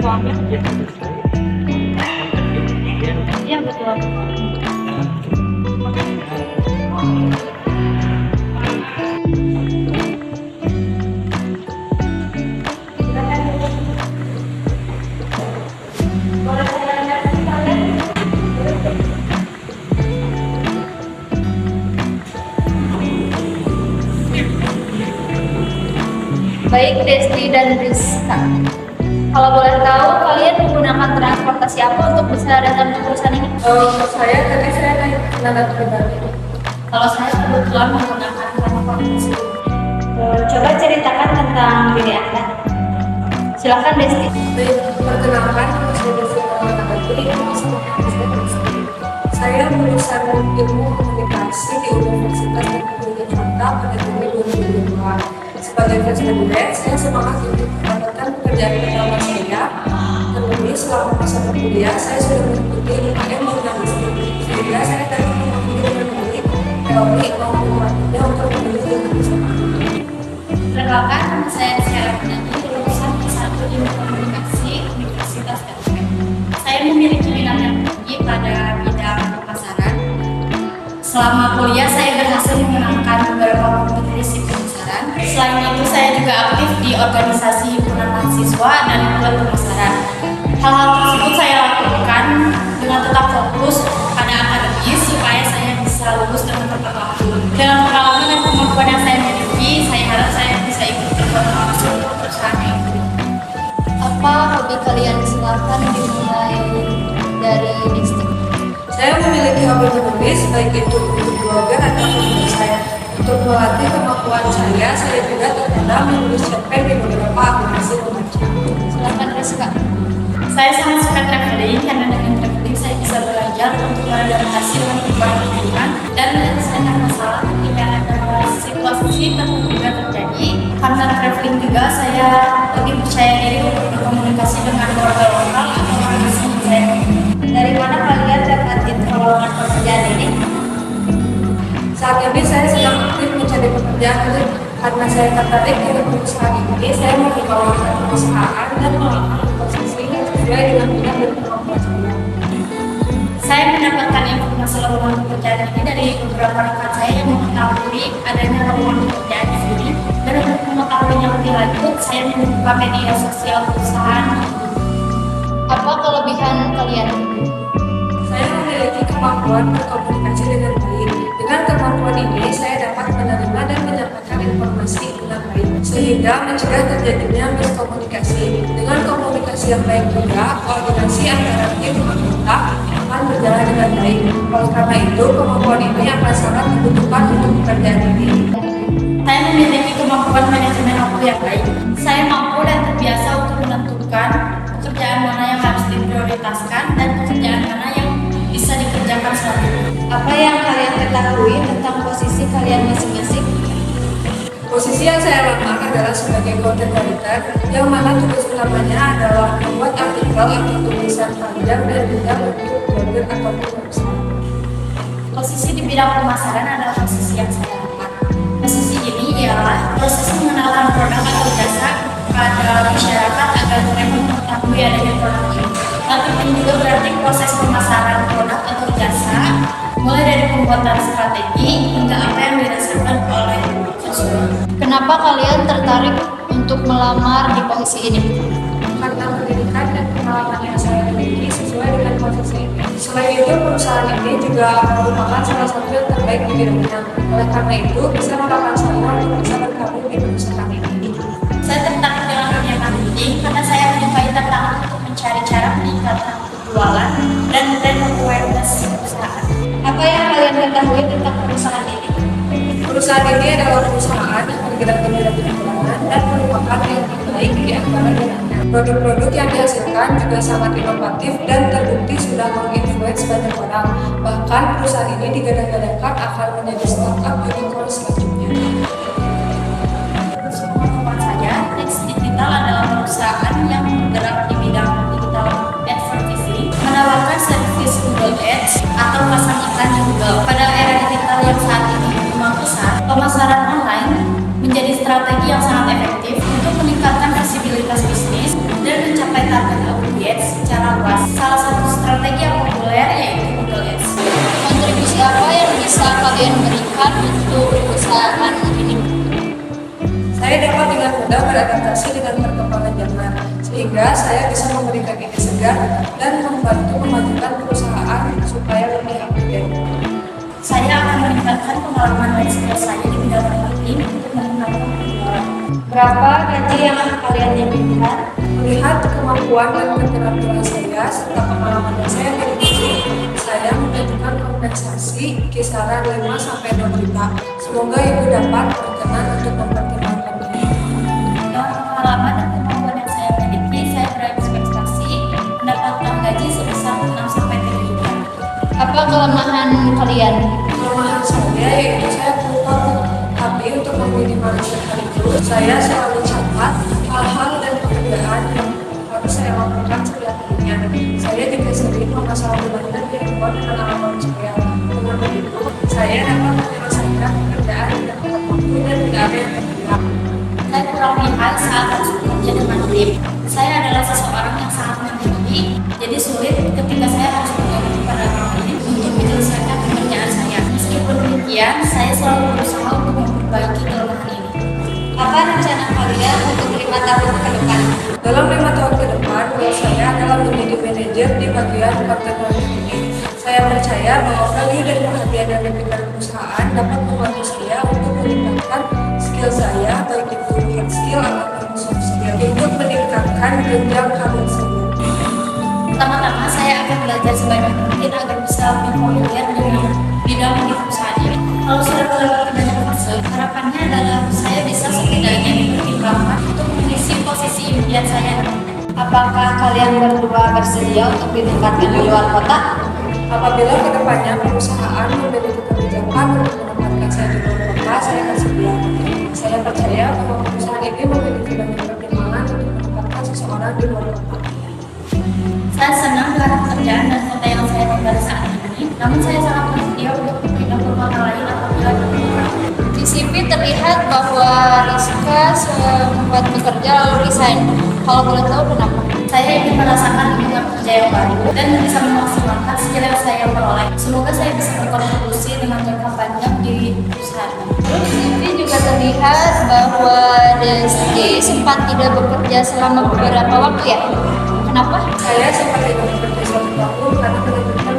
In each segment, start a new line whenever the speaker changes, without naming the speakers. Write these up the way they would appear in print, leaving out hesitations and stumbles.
uangnya iya betul. Baik Desti dan Rizka, kalau boleh tahu kalian menggunakan transportasi apa untuk bisa datang ke perusahaan ini?
Saya tadi saya naik kendaraan pribadi.
Kalau saya kebetulan menggunakan transportasi. Coba ceritakan tentang diri Anda. Silakan Desti.
Baik, perkenalkan saya Desi Rahmanabati. Saya lulusan ilmu komunikasi di Universitas Negeri Jakarta pada tahun 2022. Sebagai fresh graduate, saya semangat untuk mendapatkan pekerjaan pertama saya. Terlebih selama masa kuliah, saya sudah mengikuti UKM jurnalistik, sehingga saya dapat memilih menulis teori maupun matematika untuk menulis di jurusan.
Perkenalkan, nama saya Rahmanabati, lulusan S1 Ilmu Komunikasi Universitas Negeri. Saya memiliki minat yang tinggi pada bidang pemasaran. Selama kuliah, saya berhasil memenangkan beberapa kompetisi pemasaran. Selain itu, saya juga aktif di organisasi himpunan mahasiswa dan klub pemasaran. Hal-hal tersebut saya lakukan dengan tetap fokus pada akademis supaya saya bisa lulus dengan tepat waktu. Dengan pengalaman dan kemampuan yang saya miliki, saya harap saya bisa ikut berkontribusi untuk perusahaan ini. Apa hobi kalian? Silakan dimulai dari Desti.
Saya memiliki hobi menulis, baik itu untuk blogger atau untuk saya. Untuk melatih kemampuan saya juga terkadang menulis cerpen di beberapa aplikasi membaca.
Silakan Rizka.
Saya sangat suka traveling karena dengan traveling saya bisa belajar untuk beradaptasi dengan perubahan lingkungan dan menyelesaikan masalah ketika ada situasi tertentu terjadi. Karena traveling juga saya lebih percaya diri untuk berkomunikasi dengan warga lokal atau orang asing saya.
Dari mana kalian dapatin lowongan pekerjaan ini?
Saat ini saya sedang aktif mencari pekerjaan karena saya tertarik dengan perusahaan ini. Saya mau ditawarkan perusahaan dan melamar posisi yang sesuai dengan bidang dan kemampuan saya.
Saya mendapatkan informasi lowongan pekerjaan ini dari beberapa rekan saya yang mengetahui adanya lowongan pekerjaan di sini. Dan untuk mengetahuinya lebih lanjut, saya membuka media sosial perusahaan. Apa kelebihan kalian?
Saya memiliki kemampuan berkomunikasi dengan baik. Dengan kemampuan ini, saya dapat menerima dan menyampaikan informasi dengan baik, sehingga mencegah terjadinya miskomunikasi. Dengan komunikasi yang baik juga, koordinasi antara tim anggota akan berjalan dengan baik. Oleh karena itu, kemampuan ini akan sangat dibutuhkan untuk pekerjaan ini.
Saya memiliki kemampuan manajemen waktu yang baik. Saya mampu dan terbiasa untuk menentukan pekerjaan mana yang harus diprioritaskan dan pekerjaan mana yang bisa dikerjakan selanjutnya. Apa yang kalian ketahui tentang posisi kalian masing-masing?
Posisi yang saya lamar adalah sebagai content writer, yang mana tugas utamanya adalah membuat artikel atau tulisan panjang dan juga untuk blogger ataupun website.
Posisi di bidang pemasaran adalah posisi yang saya lamar. Posisi ini ialah proses mengenalkan produk atau jasa pada masyarakat agar mereka mengetahui adanya produk ini. Tapi ini juga berarti proses pemasaran produk atau jasa, mulai dari pembuatan strategi hingga apa yang dirasakan oleh konsumen. Kenapa kalian tertarik untuk melamar di posisi ini?
Karena pendidikan dan pengalaman yang saya miliki sesuai dengan posisi ini. Selain itu, perusahaan ini juga merupakan salah satu yang terbaik di bidangnya. Oleh karena itu, bisa merupakan saya untuk bisa bergabung di perusahaan ini.
Saya tertarik dengan dunia marketing karena saya menyukai tantangan untuk mencari cara meningkatkan penjualan dan brand awareness perusahaan. Apa yang kalian ketahui tentang perusahaan ini?
Perusahaan ini adalah perusahaan yang bergerak di bidang penjualan dan merupakan yang terbaik di antara bidangnya. Produk-produk yang dihasilkan juga sangat inovatif dan terbukti sudah menginfluence banyak orang. Bahkan perusahaan ini digadang-gadangkan akan menjadi startup unicorn selanjutnya.
Semua teman saya, Next Digital adalah perusahaan yang bergerak di bidang digital advertising, menawarkan servis Google Ads atau pasang iklan di Google. Pada era digital yang saat ini berkembang pesat, pemasaran online menjadi strategi yang sangat efektif untuk meningkatkan visibilitas bisnis dan mencapai target
beradaptasi dengan perkembangan zaman, sehingga saya bisa memberikan ide segar dan membantu memajukan perusahaan supaya lebih up-to-date.
Saya akan meningkatkan pengalaman dan skill saya di bidang marketing untuk meningkatkan penjualan. Berapa gaji yang akan kalian inginkan?
Melihat kemampuan dan keterampilan saya serta pengalaman yang saya miliki, saya mengajukan kompensasi kisaran 5-6 juta. Semoga Ibu dapat berkenan untuk mempertimbangkan ini.
Dengan pengalaman dan kemampuan yang saya miliki, saya berekspektasi mendapatkan gaji sebesar 6-7 juta. Apa kelemahan kalian?
Kelemahan saya yaitu saya berutang, tapi untuk meminimalisir itu, saya selalu catat hal-hal dan pekerjaan yang harus saya lakukan setiap harinya. Saya juga sering mempermasalahkan kehidupan dengan alam saya. Dengan begitu, saya dapat menyelesaikan pekerjaan dengan tepat waktu dan tidak ada yang terhilang.
Saya kurang lihat saat harus bekerja dengan tim. Saya adalah seseorang yang sangat mandiri, jadi sulit ketika saya harus bergantung pada orang lain untuk menyelesaikan pekerjaan saya. Meskipun demikian, saya selalu berusaha untuk memperbaiki kelemahan ini. Apa rencana kalian untuk 5 tahun ke depan?
Dalam 5 tahun ke depan, goal saya adalah menjadi manajer di bagian konten marketing. Saya percaya bahwa value dan perhatian yang diberikan perusahaan dapat membantu saya untuk meningkatkan skill saya, baik itu hard skill ataupun soft skill, untuk meningkatkan jenjang karir saya.
Pertama-tama, saya akan belajar sebanyak mungkin agar bisa lebih familiar dengan bidang di perusahaan ini. Kalau sudah melewati banyak fase, harapannya adalah saya bisa setidaknya dipertimbangkan untuk mengisi posisi impian saya. Apakah kalian berdua bersedia untuk ditempatkan di luar kota?
Apabila kedepannya perusahaan memiliki kebijakan untuk menempatkan saya di luar kota, saya akan sedia. Saya percaya bahwa perusahaan ini memiliki banyak pertimbangan untuk menempatkan seseorang di luar kota.
Saya senang dengan pekerjaan dan kota yang saya tinggal saat ini, namun saya sangat bersedia untuk pindah ke kota lain apabila diperlukan. Di CV terlihat bahwa Rizka sempat bekerja lalu resign. Kalau boleh tahu kenapa? Saya ingin merasakan lingkungan kerja yang baru dan bisa memaksimalkan skill yang saya peroleh. Semoga saya bisa berkontribusi dengan jangka panjang di perusahaan. Terus di CV juga terlihat bahwa Desti sempat tidak bekerja selama beberapa waktu ya? Kenapa?
Saya sempat tidak bekerja 1 tahun karena pendidikan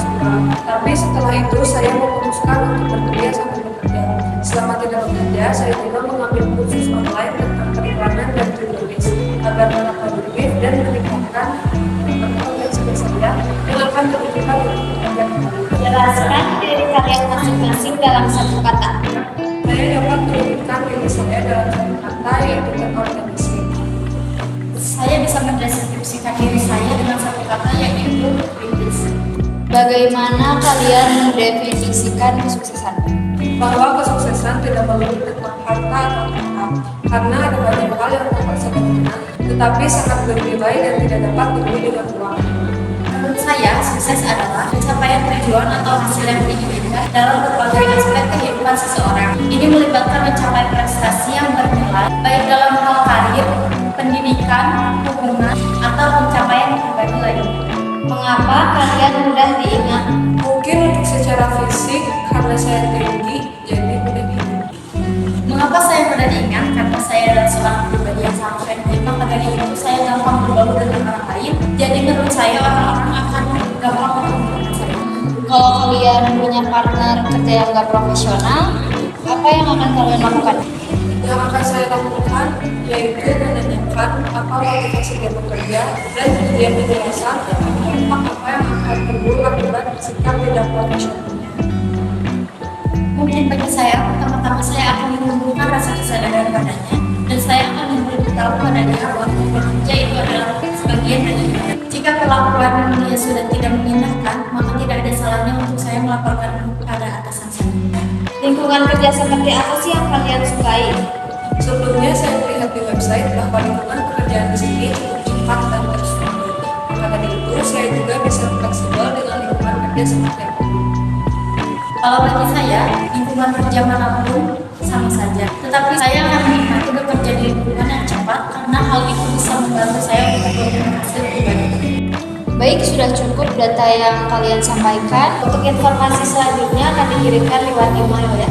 sekolah. Tapi setelah itu saya memutuskan untuk bekerja sambil bekerja. Selama tidak bekerja, saya juga mengambil kursus online tentang periklanan dan jurnalis agar menambah brief dan meningkatkan kompetensi saya dengan pendidikan untuk bekerja kembali.
Jelaskan diri kalian masing-masing dalam 1 kata.
Saya dapat menunjukkan diri saya dalam 1 kata yaitu terorganisasi.
Saya bisa mendeskripsikan diri saya dengan 1 kata yaitu kritis.
Bagaimana kalian mendefinisikan kesuksesan?
Bahwa kesuksesan tidak melulu tentang harta atau tahta, karena ada banyak hal yang dapat sederhana, tetapi sangat bernilai dan tidak dapat dibeli dengan uang.
Menurut saya, sukses adalah pencapaian tujuan atau hasil yang diinginkan dalam berbagai aspek kehidupan seseorang. Ini melibatkan mencapai prestasi yang bernilai, baik dalam hal karir, pendidikan, hubungan, atau pencapaian pribadi lainnya.
Mengapa kalian mudah diingat?
Mungkin untuk secara fisik, karena saya tinggi, jadi mudah diingat.
Mengapa saya mudah diingat? Karena saya adalah seorang pribadi yang sangat friendly, maka dari itu saya gampang bergaul dengan orang lain. Jadi menurut saya orang-orang akan gampang menghubungi saya.
Kalau kalian punya partner kerja yang gak profesional, apa yang akan kalian lakukan?
Yang akan saya lakukan yaitu menanyakan apa motivasi dia bekerja dan dia menjelaskan apa yang akan timbul akibat sikap tidak profesionalnya.
Mungkin bagi saya, pertama-tama saya akan menumbuhkan rasa kesadaran padanya dan saya akan memberitahu pada dia bahwa bekerja itu adalah sebagian dari ibadah. Jika perlakuan dia sudah tidak mengindahkan, maka tidak ada salahnya untuk saya melaporkan kepada atasan saya.
Lingkungan kerja seperti apa sih yang kalian sukai?
Sebelumnya saya melihat di website bahwa lingkungan pekerjaan di sini cukup cepat dan terstruktur. Maka dari itu saya juga bisa fleksibel dengan lingkungan kerja seperti itu.
Kalau bagi saya, lingkungan kerja manapun sama saja. Tetapi saya akan menikmati bekerja di lingkungan yang cepat karena hal itu bisa membantu saya untuk berhasil pribadi.
Baik, sudah cukup data yang kalian sampaikan.
Untuk informasi selanjutnya akan dikirimkan lewat email ya.